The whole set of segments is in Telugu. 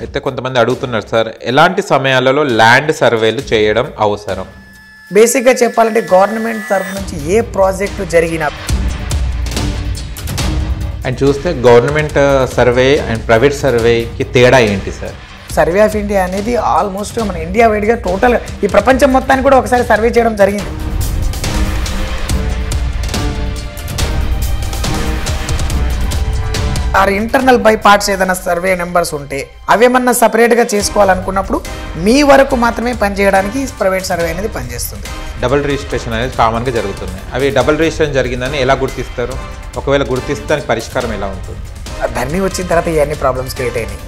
అయితే కొంతమంది అడుగుతున్నారు సార్, ఎలాంటి సమయాలలో ల్యాండ్ సర్వేలు చేయడం అవసరం? బేసిక్గా చెప్పాలంటే గవర్నమెంట్ తరఫు నుంచి ఏ ప్రాజెక్టు జరిగినా అండ్ చూస్తే గవర్నమెంట్ సర్వే అండ్ ప్రైవేట్ సర్వేకి తేడా ఏంటి సార్? సర్వే ఆఫ్ ఇండియా అనేది ఆల్మోస్ట్ మన ఇండియా వైడ్గా టోటల్గా ఈ ప్రపంచం మొత్తాన్ని కూడా ఒకసారి సర్వే చేయడం జరిగింది. ఆర్ ఇంటర్నల్ బై పార్ట్స్ ఏదైనా సర్వే నెంబర్స్ ఉంటే అవేమన్నా సపరేట్గా చేసుకోవాలనుకున్నప్పుడు మీ వరకు మాత్రమే పనిచేయడానికి ప్రైవేట్ సర్వే అనేది పనిచేస్తుంది. డబుల్ రిజిస్ట్రేషన్ అనేది కామన్గా జరుగుతుంది. అవి డబుల్ రిజిస్ట్రేషన్ జరిగిందని ఎలా గుర్తిస్తారు? ఒకవేళ గుర్తిస్తే దానికి పరిష్కారం ఎలా ఉంటుంది? దాన్ని వచ్చిన తర్వాత ఇవన్నీ ప్రాబ్లమ్స్ క్రియేట్ అయినాయి.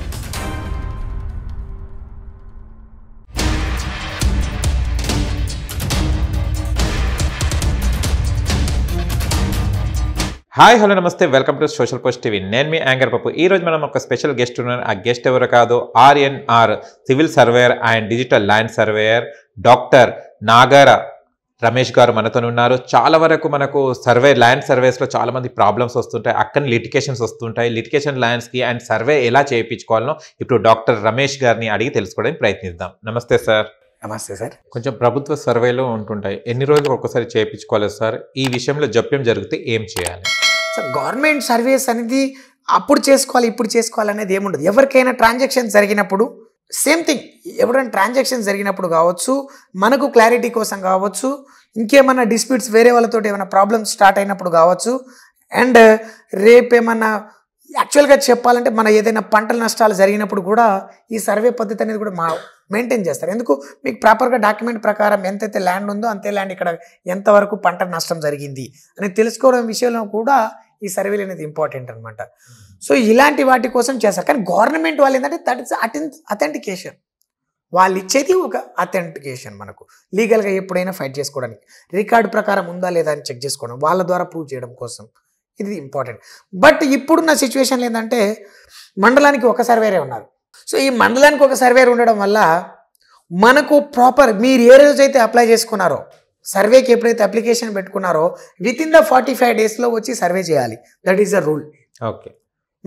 హాయ్ హలో నమస్తే, welcome to social post TV. నేను మీ యాంకర్ పప్పు. ఈరోజు మనం ఒక స్పెషల్ గెస్ట్ ఉన్నారు. ఆ గెస్ట్ ఎవరు కాదు, RNR civil surveyor and digital land surveyor doctor Nagara Ramesh garu మనతో ఉన్నారు. చాలా వరకు మనకు ల్యాండ్ సర్వేస్లో చాలా మంది ప్రాబ్లమ్స్ వస్తుంటాయి, అక్కడ లిటికేషన్స్ వస్తుంటాయి. లిటికేషన్ ల్యాండ్స్కి అండ్ సర్వే ఎలా చేయించుకోవాలనో ఇప్పుడు డాక్టర్ రమేష్ గారిని అడిగి తెలుసుకోవడానికి ప్రయత్నిద్దాం. నమస్తే సార్. నమస్తే సార్. కొంచెం ప్రభుత్వ సర్వేలు ఉంటుంటాయి, ఎన్ని రోజులకు ఒకసారి చేయించుకోవాలి సార్? ఈ విషయంలో జప్యం జరిగితే ఏం చేయాలి సార్? గవర్నమెంట్ సర్వీస్ అనేది అప్పుడు చేసుకోవాలి ఇప్పుడు చేసుకోవాలి అనేది ఏముండదు. ఎవరికైనా ట్రాన్సాక్షన్ జరిగినప్పుడు సేమ్ థింగ్, ఎవరైనా ట్రాన్సాక్షన్ జరిగినప్పుడు కావచ్చు, మనకు క్లారిటీ కోసం కావచ్చు, ఇంకేమన్నా డిస్ప్యూట్స్ వేరే వాళ్ళతో ఏమైనా ప్రాబ్లమ్స్ స్టార్ట్ అయినప్పుడు కావచ్చు, అండ్ రేపేమన్నా యాక్చువల్గా చెప్పాలంటే మన ఏదైనా పంటల నష్టాలు జరిగినప్పుడు కూడా ఈ సర్వే పద్ధతి అనేది కూడా మెయింటైన్ చేస్తారు. ఎందుకు? మీకు ప్రాపర్గా డాక్యుమెంట్ ప్రకారం ఎంతైతే ల్యాండ్ ఉందో అంతే ల్యాండ్ ఇక్కడ ఎంతవరకు పంట నష్టం జరిగింది అని తెలుసుకోవడం విషయంలో కూడా ఈ సర్వేలు అనేది ఇంపార్టెంట్ అనమాట. సో ఇలాంటి వాటి కోసం చేస్తారు. కానీ గవర్నమెంట్ వాళ్ళు ఏంటంటే దట్ ఇస్ అథెంటికేషన్, వాళ్ళు ఇచ్చేది ఒక అథెంటికేషన్ మనకు లీగల్గా ఎప్పుడైనా ఫైట్ చేసుకోవడానికి, రికార్డు ప్రకారం ఉందా లేదా అని చెక్ చేసుకోవడం, వాళ్ళ ద్వారా ప్రూవ్ చేయడం కోసం ఇది ఇంపార్టెంట్. బట్ ఇప్పుడున్న సిచ్యువేషన్లో ఏంటంటే మండలానికి ఒక సర్వేరే ఉన్నారు. సో ఈ మండలానికి ఒక సర్వేర్ ఉండడం వల్ల మనకు ప్రాపర్ మీరు ఏ రోజైతే అప్లై చేసుకున్నారో, సర్వేకి ఎప్పుడైతే అప్లికేషన్ పెట్టుకున్నారో వితిన్ ద 45 డేస్లో వచ్చి సర్వే చేయాలి. That is the rule. Okay.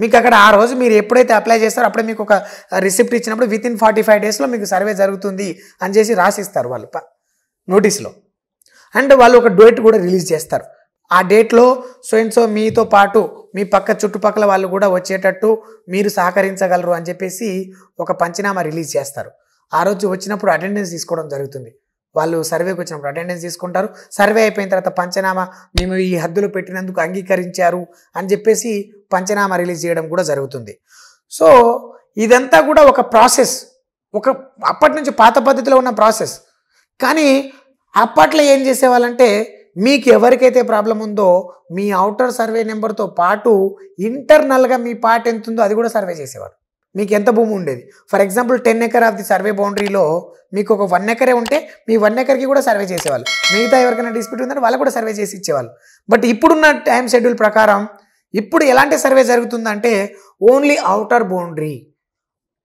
మీకు అక్కడ ఆ రోజు మీరు ఎప్పుడైతే అప్లై చేస్తారో అప్పుడే మీకు ఒక రిసిప్ట్ ఇచ్చినప్పుడు వితిన్ 45 డేస్లో మీకు సర్వే జరుగుతుంది అని చేసి రాసిస్తారు వాళ్ళు నోటీస్లో. అండ్ వాళ్ళు ఒక డేట్ కూడా రిలీజ్ చేస్తారు. ఆ డేట్లో సో మీతో పాటు మీ చుట్టుపక్కల వాళ్ళు కూడా వచ్చేటట్టు మీరు సహకరించగలరు అని చెప్పేసి ఒక పంచనామా రిలీజ్ చేస్తారు. ఆ రోజు వచ్చినప్పుడు అటెండెన్స్ తీసుకోవడం జరుగుతుంది. వాళ్ళు సర్వేకి వచ్చినప్పుడు అటెండెన్స్ తీసుకుంటారు. సర్వే అయిపోయిన తర్వాత పంచనామా మేము ఈ హద్దులు పెట్టినందుకు అంగీకరించారు అని చెప్పేసి పంచనామా రిలీజ్ చేయడం కూడా జరుగుతుంది. సో ఇదంతా కూడా ఒక ప్రాసెస్, అప్పటి నుంచి పాత పద్ధతిలో ఉన్న ప్రాసెస్. కానీ అప్పట్లో ఏం చేసేవాళ్ళంటే మీకు ఎవరికైతే ప్రాబ్లం ఉందో మీ అవుటర్ సర్వే నెంబర్తో పాటు ఇంటర్నల్గా మీ పార్ట్ ఎంత ఉందో అది కూడా సర్వే చేసేవారు. మీకు ఎంత భూమి ఉండేది, for example 10 acre of the survey బౌండరీలో మీకు ఒక 1 ఎకరే ఉంటే మీ 1 ఎకర్కి కూడా సర్వే చేసేవాళ్ళు. మిగతా ఎవరికైనా డిస్ప్యూట్ ఉందంటే వాళ్ళు కూడా సర్వే చేసి ఇచ్చేవాళ్ళు. బట్ ఇప్పుడున్న టైం షెడ్యూల్ ప్రకారం ఇప్పుడు ఎలాంటి సర్వే జరుగుతుందంటే ఓన్లీ అవుటర్ బౌండరీ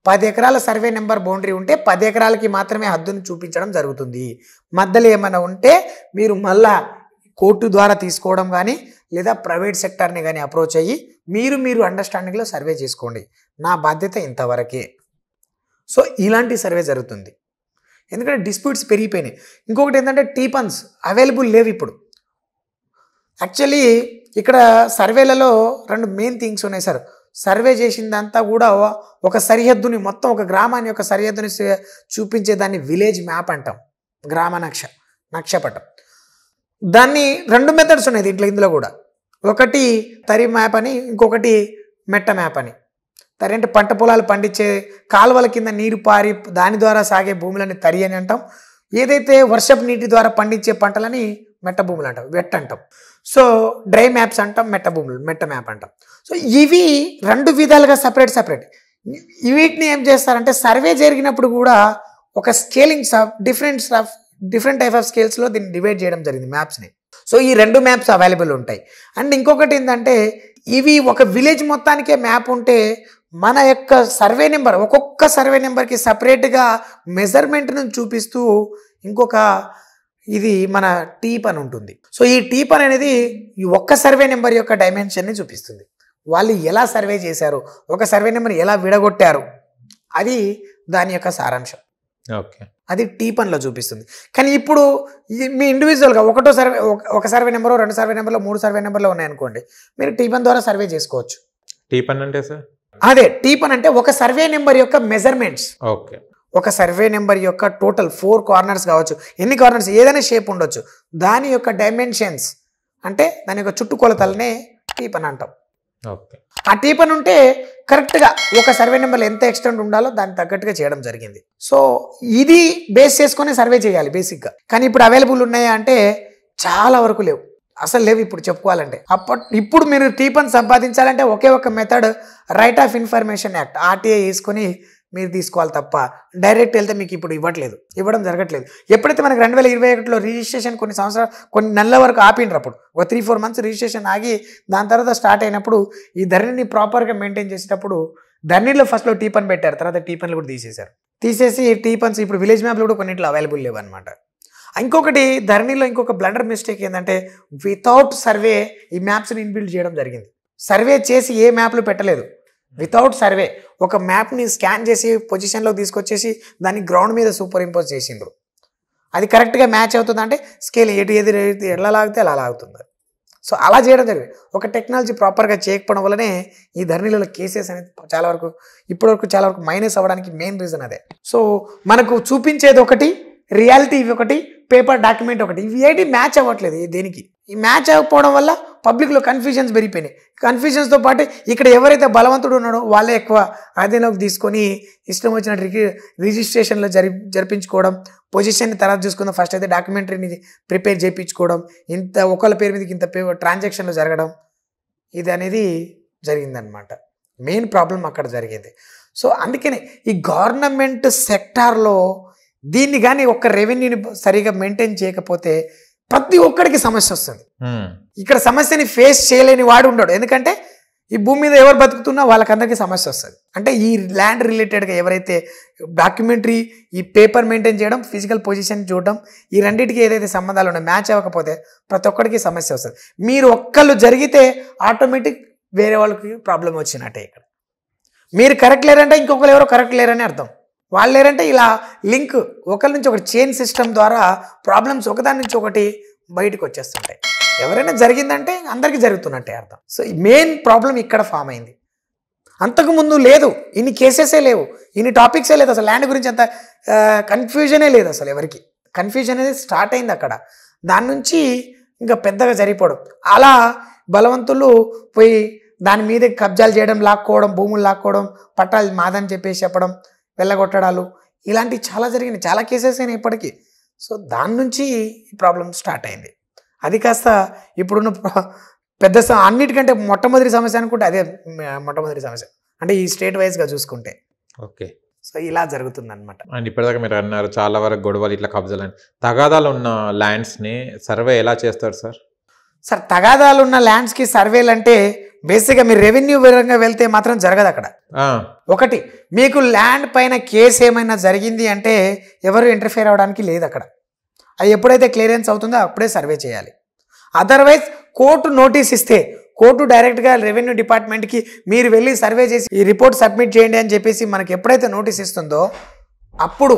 10 ఎకరాల సర్వే నెంబర్ బౌండరీ ఉంటే 10 ఎకరాలకి మాత్రమే హద్దును చూపించడం జరుగుతుంది. మధ్యలో ఏమైనా ఉంటే మీరు మళ్ళా కోర్టు ద్వారా తీసుకోవడం కానీ లేదా ప్రైవేట్ సెక్టార్ని కానీ అప్రోచ్ అయ్యి మీరు అండర్స్టాండింగ్లో సర్వే చేసుకోండి, నా బాధ్యత ఇంతవరకే. సో ఇలాంటి సర్వే జరుగుతుంది. ఎందుకంటే డిస్ప్యూట్స్ పెరిగిపోయినాయి. ఇంకొకటి ఏంటంటే టీపన్స్ అవైలబుల్ లేవు ఇప్పుడు. యాక్చువల్లీ ఇక్కడ సర్వేలలో 2 మెయిన్ థింగ్స్ ఉన్నాయి సార్. సర్వే చేసిందంతా కూడా ఒక సరిహద్దుని మొత్తం ఒక గ్రామాన్ని యొక్క సరిహద్దుని చూపించేదాన్ని విలేజ్ మ్యాప్ అంటాం, గ్రామ నక్షపటం. దాన్ని 2 మెథడ్స్ ఉన్నాయి ఇందులో కూడా. ఒకటి తరి మ్యాప్ అని, ఇంకొకటి మెట్ట మ్యాప్ అని. తరి అంటే పంట పొలాలు పండించే కాలువల కింద నీరు పారి దాని ద్వారా సాగే భూములని తరి అని అంటాం. ఏదైతే వర్షపు నీటి ద్వారా పండించే పంటలని మెట్ట భూములు అంటాం, వెట్ అంటాం. సో డ్రై మ్యాప్స్ అంటాం, మెట్ట మ్యాప్ అంటాం. సో ఇవి 2 విధాలుగా సపరేట్. వీటిని ఏం చేస్తారంటే సర్వే జరిగినప్పుడు కూడా ఒక స్కేలింగ్ డిఫరెంట్ టైప్ ఆఫ్ స్కేల్స్లో దీన్ని డివైడ్ చేయడం జరిగింది మ్యాప్స్ని. సో ఈ 2 మ్యాప్స్ అవైలబుల్ ఉంటాయి. అండ్ ఇంకొకటి ఏంటంటే ఇవి ఒక విలేజ్ మొత్తానికే మ్యాప్ ఉంటే మన యొక్క సర్వే నెంబర్ ఒక్కొక్క సర్వే నెంబర్కి సపరేట్గా మెజర్మెంట్ను చూపిస్తూ ఇంకొక ఇది మన టీప్ అని ఉంటుంది. సో ఈ టీప్ అనేది ఈ ఒక్క సర్వే నెంబర్ యొక్క డైమెన్షన్ని చూపిస్తుంది. వాళ్ళు ఎలా సర్వే చేశారు, ఒక సర్వే నెంబర్ ఎలా విడగొట్టారు అది దాని యొక్క సారాంశం. ఓకే. అది టీపన్లో చూపిస్తుంది. కానీ ఇప్పుడు మీ ఇండివిజువల్గా ఒక సర్వే నెంబరు, 2 సర్వే నెంబర్లో, 3 సర్వే నెంబర్లో ఉన్నాయనుకోండి, మీరు టీపన్ ద్వారా సర్వే చేసుకోవచ్చు. టీపన్ అంటే సార్? అదే టీపన్ అంటే ఒక సర్వే నెంబర్ యొక్క మెజర్మెంట్స్. ఓకే. ఒక సర్వే నెంబర్ యొక్క టోటల్ 4 కార్నర్స్ కావచ్చు, ఎన్ని కార్నర్స్ ఏదైనా షేప్ ఉండొచ్చు, దాని యొక్క డైమెన్షన్స్ అంటే దాని యొక్క చుట్టుకొలతలనే టీపన్ అంటాం. ఓకే. ఆ టీపన్ ఉంటే కరెక్ట్గా ఒక సర్వే నెంబర్లో ఎంత ఎక్స్టెంట్ ఉండాలో దానికి తగ్గట్టుగా చేయడం జరిగింది. సో ఇది బేస్ చేసుకొని సర్వే చేయాలి బేసిక్గా. కానీ ఇప్పుడు అవైలబుల్ ఉన్నాయా అంటే చాలా వరకు లేవు, అసలు లేవు ఇప్పుడు చెప్పుకోవాలంటే. ఇప్పుడు మీరు టీపన్ సంపాదించాలంటే ఒకే ఒక method right of information act RTI వేసుకొని మీరు తీసుకోవాలి తప్ప డైరెక్ట్ వెళ్తే మీకు ఇప్పుడు ఇవ్వడం జరగట్లేదు. ఎప్పుడైతే మనకి 2021లో రిజిస్ట్రేషన్ కొన్ని నెలల వరకు ఆపిండ్రు, అప్పుడు ఒక 3-4 మంత్స్ రిజిస్ట్రేషన్ ఆగి దాని తర్వాత స్టార్ట్ అయినప్పుడు ఈ ధరణిని ప్రాపర్గా మెయింటైన్ చేసేటప్పుడు ధరణిలో ఫస్ట్లో టీపన్ పెట్టారు, తర్వాత టీపన్లు కూడా తీసేసి టీపన్స్ ఇప్పుడు విలేజ్ మ్యాప్లు కూడా కొన్నిట్లో అవైలబుల్ లేవు అనమాట. ఇంకొకటి ధరణిలో ఇంకొక బ్లండర్ మిస్టేక్ ఏంటంటే వితౌట్ సర్వే ఈ మ్యాప్స్ని ఇన్బిల్డ్ చేయడం జరిగింది. సర్వే చేసి ఏ మ్యాప్లు పెట్టలేదు, వితౌట్ సర్వే ఒక మ్యాప్ని స్కాన్ చేసి పొజిషన్లో తీసుకొచ్చేసి దాన్ని గ్రౌండ్ మీద సూపర్ ఇంపోజ్ చేసిండ్రు. అది కరెక్ట్గా మ్యాచ్ అవుతుంది అంటే స్కేల్ ఏది ఎలా లాగితే అలా లాగుతుంది. సో అలా చేయడం జరిగింది. ఒక టెక్నాలజీ ప్రాపర్గా చేయకపోవడం వల్లనే ఈ ధరణిలలో కేసెస్ అనేది ఇప్పటివరకు చాలా వరకు మైనస్ అవ్వడానికి మెయిన్ రీజన్ అదే. సో మనకు చూపించేది ఒకటి, రియాలిటీ ఒకటి, పేపర్ డాక్యుమెంట్ ఒకటి, ఇవి ఏంటి మ్యాచ్ అవ్వట్లేదు దేనికి. ఈ మ్యాచ్ అవ్వకపోవడం వల్ల పబ్లిక్లో కన్ఫ్యూజన్స్ పెరిగిపోయినాయి. కన్ఫ్యూజన్స్తో పాటు ఇక్కడ ఎవరైతే బలవంతుడు ఉన్నాడో వాళ్ళే ఎక్కువ ఆధీనంలోకి తీసుకొని ఇష్టం వచ్చినట్టు రిజిస్ట్రేషన్లో జరిపించుకోవడం, పొజిషన్ని తర్వాత చూసుకుందాం, ఫస్ట్ అయితే డాక్యుమెంటరీని ప్రిపేర్ చేయించుకోవడం, ఇంత ఒకళ్ళ పేరు మీదకి ఇంత ట్రాన్సాక్షన్లు జరగడం, ఇది అనేది జరిగిందనమాట. మెయిన్ ప్రాబ్లం అక్కడ జరిగేది. సో అందుకనే ఈ గవర్నమెంట్ సెక్టార్లో దీన్ని కానీ ఒక్క రెవెన్యూని సరిగా మెయింటైన్ చేయకపోతే ప్రతి ఒక్కడికి సమస్య వస్తుంది. ఇక్కడ సమస్యని ఫేస్ చేయలేని వాడు ఉండడు, ఎందుకంటే ఈ భూమి మీద ఎవరు బతుకుతున్నా వాళ్ళకందరికీ సమస్య వస్తుంది. అంటే ఈ ల్యాండ్ రిలేటెడ్గా ఎవరైతే డాక్యుమెంటరీ, ఈ పేపర్ మెయింటైన్ చేయడం, ఫిజికల్ పొజిషన్ చూడడం, ఈ రెండింటికి ఏదైతే సంబంధాలు ఉన్నాయో మ్యాచ్ అవ్వకపోతే ప్రతి ఒక్కడికి సమస్య వస్తుంది. మీరు ఒక్కళ్ళు జరిగితే ఆటోమేటిక్ వేరే వాళ్ళకి ప్రాబ్లం వచ్చినట్టే. ఇక్కడ మీరు కరెక్ట్ లేరంటే ఇంకొకరు ఎవరో కరెక్ట్ లేరని అర్థం. వాళ్ళు లేరంటే ఇలా లింక్ ఒకరి నుంచి ఒకటి చైన్ సిస్టమ్ ద్వారా ప్రాబ్లమ్స్ ఒకదాని నుంచి ఒకటి బయటకు వచ్చేస్తుంటాయి. ఎవరైనా జరిగిందంటే అందరికీ జరుగుతున్నట్టే అర్థం. సో ఈ మెయిన్ ప్రాబ్లం ఇక్కడ ఫామ్ అయింది. అంతకుముందు లేదు, ఇన్ని కేసెసే లేవు, ఇన్ని టాపిక్సే లేదు, అసలు ల్యాండ్ గురించి అంత కన్ఫ్యూజనే లేదు. అసలు ఎవరికి కన్ఫ్యూజన్ అనేది స్టార్ట్ అయింది అక్కడ. దాని నుంచి ఇంకా పెద్దగా జరిగిపోవడం, అలా బలవంతులు పోయి దాని మీద కబ్జాలు చేయడం, లాక్కోవడం, భూములు లాక్కోవడం, పట్టాలు మాదని చెప్పేసి చెప్పడం, వెళ్ళగొట్టడాలు, ఇలాంటివి చాలా జరిగినాయి, చాలా కేసెస్ అయినాయి ఇప్పటికీ. సో దాని నుంచి ఈ ప్రాబ్లం స్టార్ట్ అయింది. అది కాస్త ఇప్పుడున్న పెద్ద అన్నిటికంటే మొట్టమొదటి సమస్య అనుకుంటే అదే మొట్టమొదటి సమస్య, అంటే ఈ స్టేట్ వైజ్గా చూసుకుంటే. ఓకే. సో ఇలా జరుగుతుంది అనమాట. అండ్ ఇప్పటిదాకా మీరు అన్నారు చాలా వరకు గొడవలు, ఇట్లా కబ్జాలు అని. తగాదాలు ఉన్న ల్యాండ్స్ని సర్వే ఎలా చేస్తారు సార్? సార్ తగాదాలు ఉన్న ల్యాండ్స్కి సర్వేలు అంటే బేసిక్గా మీరు రెవెన్యూ వివరంగా వెళ్తే మాత్రం జరగదు అక్కడ. ఒకటి, మీకు ల్యాండ్ పైన కేసు ఏమైనా జరిగింది అంటే ఎవరు ఇంటర్ఫియర్ అవ్వడానికి లేదు అక్కడ. అది ఎప్పుడైతే క్లియరెన్స్ అవుతుందో అప్పుడే సర్వే చేయాలి. అదర్వైజ్ కోర్టు నోటీస్ ఇస్తే కోర్టు డైరెక్ట్గా రెవెన్యూ డిపార్ట్మెంట్కి మీరు వెళ్ళి సర్వే చేసి ఈ రిపోర్ట్ సబ్మిట్ చేయండి అని చెప్పేసి మనకి ఎప్పుడైతే నోటీస్ ఇస్తుందో అప్పుడు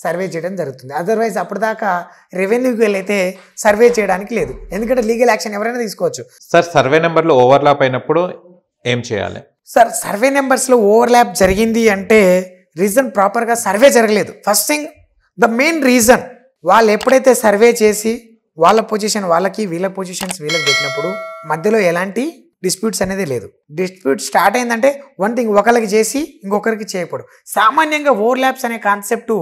సర్వే చేయడం జరుగుతుంది. అదర్వైజ్ అప్పటిదాకా రెవెన్యూకి వెళ్ళైతే సర్వే చేయడానికి లేదు, ఎందుకంటే లీగల్ యాక్షన్ ఎవరైనా తీసుకోవచ్చు. సార్ సర్వే నెంబర్లో ఓవర్లాప్ అయినప్పుడు ఏం చేయాలి? సార్ సర్వే నెంబర్స్లో ఓవర్లాప్ జరిగింది అంటే రీజన్ ప్రాపర్గా సర్వే జరగలేదు. First thing, the main reason, వాళ్ళు ఎప్పుడైతే సర్వే చేసి వాళ్ళ పొజిషన్ వాళ్ళకి, వీళ్ళ పొజిషన్స్ వీళ్ళకి పెట్టినప్పుడు మధ్యలో ఎలాంటి డిస్ప్యూట్స్ అనేది లేదు. డిస్ప్యూట్ స్టార్ట్ అయిందంటే వన్ థింగ్, ఒకరికి చేసి ఇంకొకరికి చేయకూడదు. సామాన్యంగా ఓవర్లాప్స్ అనే కాన్సెప్ట్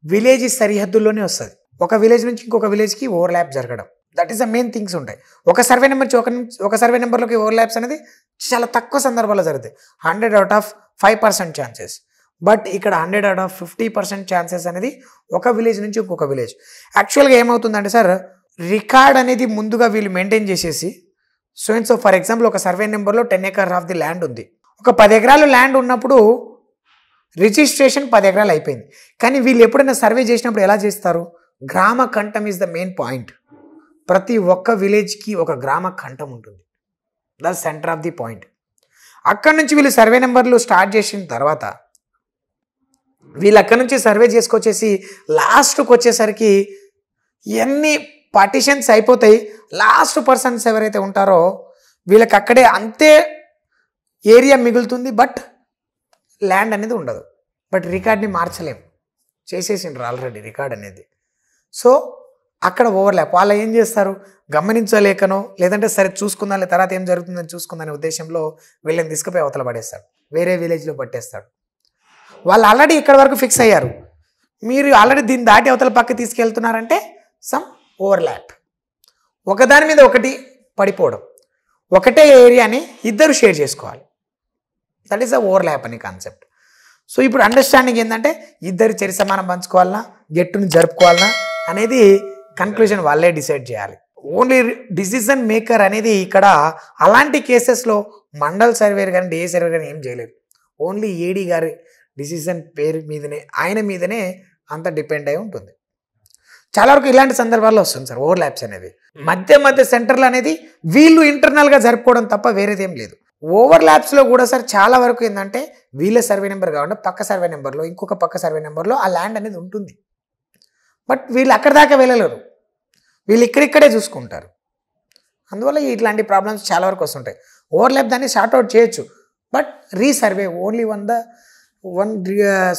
విలేజ్ సరిహద్దుల్లోనే వస్తుంది. ఒక విలేజ్ నుంచి ఇంకొక విలేజ్కి ఓవర్లాప్ జరగడం, that is the main things ఉంటాయి. ఒక సర్వే నెంబర్ ఒక సర్వే నెంబర్లోకి ఓవర్లాప్స్ అనేది చాలా తక్కువ సందర్భాల్లో జరుగుతాయి, 100/5% ఛాన్సెస్. బట్ ఇక్కడ 100/50% ఛాన్సెస్ అనేది ఒక విలేజ్ నుంచి ఇంకొక విలేజ్. యాక్చువల్గా ఏమవుతుందంటే సార్, రికార్డ్ అనేది ముందుగా వీళ్ళు మెయింటైన్ చేసేసి, సో ఫర్ ఎగ్జాంపుల్ ఒక సర్వే నెంబర్లో 10 acres ఆఫ్ ది ల్యాండ్ ఉంది. ఒక 10 ఎకరాలు ల్యాండ్ ఉన్నప్పుడు రిజిస్ట్రేషన్ 10 ఎకరాలు అయిపోయింది. కానీ వీళ్ళు ఎప్పుడైనా సర్వే చేసినప్పుడు ఎలా చేస్తారు? గ్రామ కంఠం ఈజ్ ద మెయిన్ పాయింట్. ప్రతి ఒక్క విలేజ్కి ఒక గ్రామ కంఠం ఉంటుంది, the centre of the point. అక్కడ నుంచి వీళ్ళు సర్వే నెంబర్లు స్టార్ట్ చేసిన తర్వాత వీళ్ళు అక్కడి నుంచి సర్వే చేసుకొచ్చేసి లాస్ట్కి వచ్చేసరికి ఎన్ని పార్టిషన్స్ అయిపోతాయి, లాస్ట్ పర్సన్స్ ఎవరైతే ఉంటారో వీళ్ళకి అక్కడే అంతే ఏరియా మిగులుతుంది, బట్ ల్యాండ్ అనేది ఉండదు. బట్ రికార్డ్ని మార్చలేం, చేసేసిండ్రు ఆల్రెడీ రికార్డ్ అనేది. సో అక్కడ ఓవర్లాప్. వాళ్ళు ఏం చేస్తారు, గమనించలేకనో లేదంటే సరే చూసుకుందాం తర్వాత ఏం జరుగుతుందని చూసుకుందనే ఉద్దేశంలో వీళ్ళని తీసుకుపోయి అవతల పడేస్తాడు, వేరే విలేజ్లో పట్టేస్తాడు. వాళ్ళు ఆల్రెడీ ఇక్కడ వరకు ఫిక్స్ అయ్యారు, మీరు ఆల్రెడీ దీన్ని దాటి అవతల పక్క తీసుకెళ్తున్నారంటే సమ్ ఓవర్లాప్. ఒకదాని మీద ఒకటి పడిపోవడం, ఒకటే ఏరియాని ఇద్దరు షేర్ చేసుకోవాలి, దట్ ఈస్ అ ఓవర్లాప్ అనే కాన్సెప్ట్. సో ఇప్పుడు అండర్స్టాండింగ్ ఏంటంటే ఇద్దరు చెరి సమానం పంచుకోవాలన్నా, గెట్టుని జరుపుకోవాలన్నా అనేది కన్క్లూజన్ వాళ్ళే డిసైడ్ చేయాలి. ఓన్లీ డిసిజన్ మేకర్ అనేది ఇక్కడ అలాంటి కేసెస్లో మండల్ సర్వేర్ కానీ డిఏ సర్వేర్ కానీ ఏం చేయలేదు. ఓన్లీ ఏడీ గారి డిసిజన్ పేరు మీదనే, ఆయన మీదనే అంత డిపెండ్ అయి ఉంటుంది. చాలా వరకు ఇలాంటి సందర్భాల్లో వస్తుంది సార్ ఓవర్లాప్స్ అనేది. మధ్య సెంటర్లు అనేది వీళ్ళు ఇంటర్నల్గా జరుపుకోవడం తప్ప వేరేదేం లేదు. ఓవర్లాప్స్లో కూడా సార్ చాలా వరకు ఏంటంటే వీళ్ళ సర్వే నెంబర్ కాకుండా పక్క సర్వే నెంబర్లో, ఇంకొక పక్క సర్వే నెంబర్లో ఆ ల్యాండ్ అనేది ఉంటుంది. బట్ వీళ్ళు అక్కడి దాకా వెళ్ళలేరు, వీళ్ళు ఇక్కడిక్కడే చూసుకుంటారు. అందువల్ల ఇట్లాంటి ప్రాబ్లమ్స్ చాలా వరకు వస్తుంటాయి. ఓవర్లాప్ దాన్ని షార్ట్అవుట్ చేయొచ్చు, but resurvey only one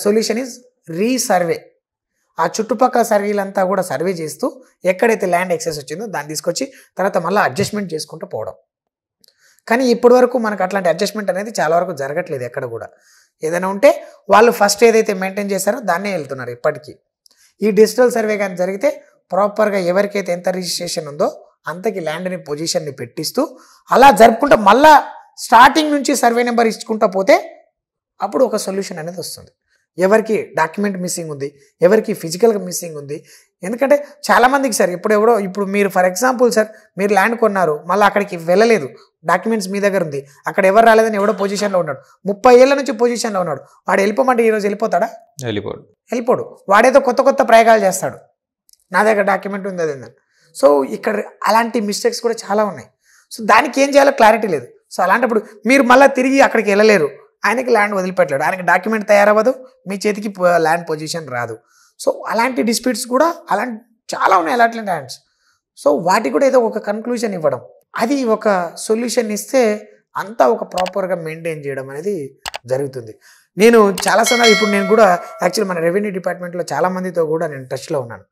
solution is resurvey. ఆ చుట్టుపక్కల సర్వేలంతా కూడా సర్వే చేస్తూ ఎక్కడైతే ల్యాండ్ ఎక్సెస్ వచ్చిందో దాన్ని తీసుకొచ్చి తర్వాత మళ్ళీ అడ్జస్ట్మెంట్ చేసుకుంటూ పోవడం. కానీ ఇప్పటి వరకు మనకు అట్లాంటి అడ్జస్ట్మెంట్ అనేది చాలా వరకు జరగట్లేదు ఎక్కడ కూడా. ఏదైనా ఉంటే వాళ్ళు ఫస్ట్ ఏదైతే మెయింటైన్ చేశారో దాన్నే వెళ్తున్నారు ఇప్పటికీ. ఈ డిజిటల్ సర్వే కానీ జరిగితే ప్రాపర్గా ఎవరికైతే ఎంత రిజిస్ట్రేషన్ ఉందో అంతకి ల్యాండ్ని పొజిషన్ని పెట్టిస్తూ అలా జరుపుకుంటూ మళ్ళా స్టార్టింగ్ నుంచి సర్వే నెంబర్ ఇచ్చుకుంటూ పోతే అప్పుడు ఒక సొల్యూషన్ అనేది వస్తుంది. ఎవరికి డాక్యుమెంట్ మిస్సింగ్ ఉంది, ఎవరికి ఫిజికల్గా మిస్సింగ్ ఉంది. ఎందుకంటే చాలామందికి సార్ ఇప్పుడు మీరు ఫర్ ఎగ్జాంపుల్ సార్ మీరు ల్యాండ్ కొన్నారు, మళ్ళీ అక్కడికి వెళ్ళలేదు, డాక్యుమెంట్స్ మీ దగ్గర ఉంది, అక్కడ ఎవరు రాలేదని ఎవడో పొజిషన్లో ఉన్నాడు, 30 ఏళ్ళ నుంచి పొజిషన్లో ఉన్నాడు, వాడు వెళ్ళిపోమంటే ఈరోజు వెళ్ళిపోతాడా? వెళ్ళిపోడు. వాడేదో కొత్త ప్రయోగాలు చేస్తాడు, నా దగ్గర డాక్యుమెంట్ ఉంది అదేందని. సో ఇక్కడ అలాంటి మిస్టేక్స్ కూడా చాలా ఉన్నాయి. సో దానికి ఏం చేయాలో క్లారిటీ లేదు. సో అలాంటప్పుడు మీరు మళ్ళీ తిరిగి అక్కడికి వెళ్ళలేరు, ఆయనకి ల్యాండ్ వదిలిపెట్టలేడు, ఆయనకి డాక్యుమెంట్ తయారవ్వదు, మీ చేతికి ల్యాండ్ పొజిషన్ రాదు. సో అలాంటి డిస్ప్యూట్స్ కూడా అలాంటి చాలా ఉన్నాయి అలాంటి ల్యాండ్స్. సో వాటికి కూడా ఏదో ఒక కన్క్లూజన్ ఇవ్వడం, అది ఒక సొల్యూషన్ ఇస్తే అంతా ఒక ప్రాపర్గా మెయింటైన్ చేయడం అనేది జరుగుతుంది. నేను చాలా సందర్భాలు ఇప్పుడు నేను కూడా యాక్చువల్లీ మన రెవెన్యూ డిపార్ట్మెంట్లో చాలా మందితో కూడా నేను టచ్లో ఉన్నాను.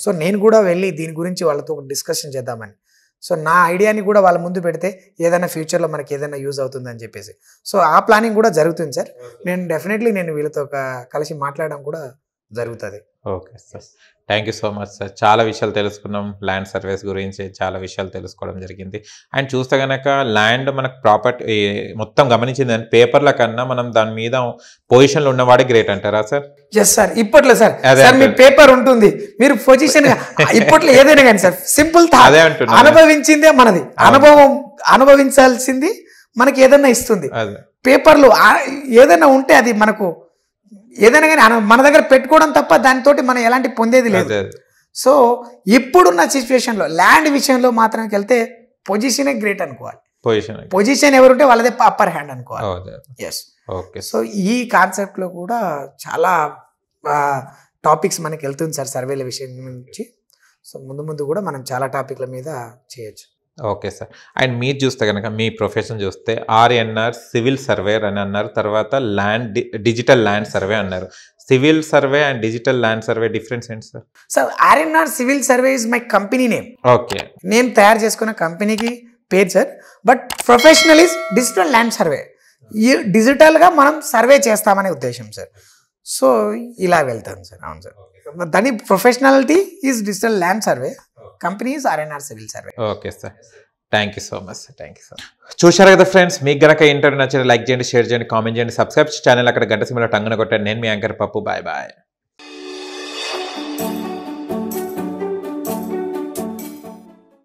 సో నేను కూడా వెళ్ళి దీని గురించి వాళ్ళతో డిస్కషన్ చేద్దామని, సో నా ఐడియాని కూడా వాళ్ళ ముందు పెడితే ఏదైనా ఫ్యూచర్లో మనకి ఏదైనా యూజ్ అవుతుందని చెప్పేసి, సో ఆ ప్లానింగ్ కూడా జరుగుతుంది సార్. నేను డెఫినెట్లీ వీళ్ళతో కలిసి మాట్లాడడం కూడా జరుగుతుంది. Okay sir, thank you so much sir. చాలా విషయాలు తెలుసుకున్నాం, ల్యాండ్ సర్వేస్ గురించి చాలా విషయాలు తెలుసుకోవడం జరిగింది. అండ్ చూస్తే కనుక ల్యాండ్ మనకు ప్రాపర్టీ మొత్తం గమనించింది అని పేపర్ల కన్నా మనం దాని మీద పొజిషన్లో ఉన్నవాడే గ్రేట్ అంటారా సార్? Yes sir. ఇప్పట్లో సార్ మీ పేపర్ ఉంటుంది, మీరు పొజిషన్ ఇప్పట్లో ఏదైనా కానీ సార్ సింపుల్ అనుభవించిందే మనది, అనుభవించాల్సింది మనకి ఏదైనా ఇస్తుంది. పేపర్లు ఏదైనా ఉంటే అది మనకు ఏదైనా కానీ మన దగ్గర పెట్టుకోవడం తప్ప దానితోటి మనం ఎలాంటి పొందేది లేదు. సో ఇప్పుడున్న సిచ్యువేషన్లో ల్యాండ్ విషయంలో మాత్రం వెళ్తే పొజిషనే గ్రేట్ అనుకోవాలి. పొజిషన్ ఎవరుంటే వాళ్ళదే అప్పర్ హ్యాండ్ అనుకోవాలి. ఎస్. ఓకే. సో ఈ కాన్సెప్ట్లో కూడా చాలా టాపిక్స్ మనకి వెళ్తుంది సార్ సర్వేల విషయం నుంచి. సో ముందు కూడా మనం చాలా టాపిక్ల మీద చేయొచ్చు. Okay sir. అండ్ మీరు చూస్తే కనుక మీ ప్రొఫెషన్ చూస్తే ఆర్ఎన్ఆర్ సివిల్ సర్వేర్ అని అన్నారు, తర్వాత డిజిటల్ ల్యాండ్ సర్వే అన్నారు. Civil survey and digital land survey difference ఏంటి sir? Sir RNR civil survey is my company name. Okay. నేను తయారు చేసుకున్న కంపెనీకి పేరు sir. But professional is digital land survey. డిజిటల్గా మనం సర్వే చేస్తామనే ఉద్దేశం సార్. సో ఇలా వెళ్తాను సార్. అవును సార్. దాని professionality is digital land survey, company is RNR civil survey. Okay sir, thank you so much sir. Thank you sir. చూశారు కదా ఫ్రెండ్స్, మీకు గనక ఇంటర్వ్యూ నచ్చితే లైక్ చేయండి, షేర్ చేయండి, కామెంట్ చేయండి, సబ్స్క్రైబ్ ఛానల్ అక్కడ గంట సింబల్ టంగున కొట్టండి. నేను మీ యాంకర్ పప్పు. Bye bye.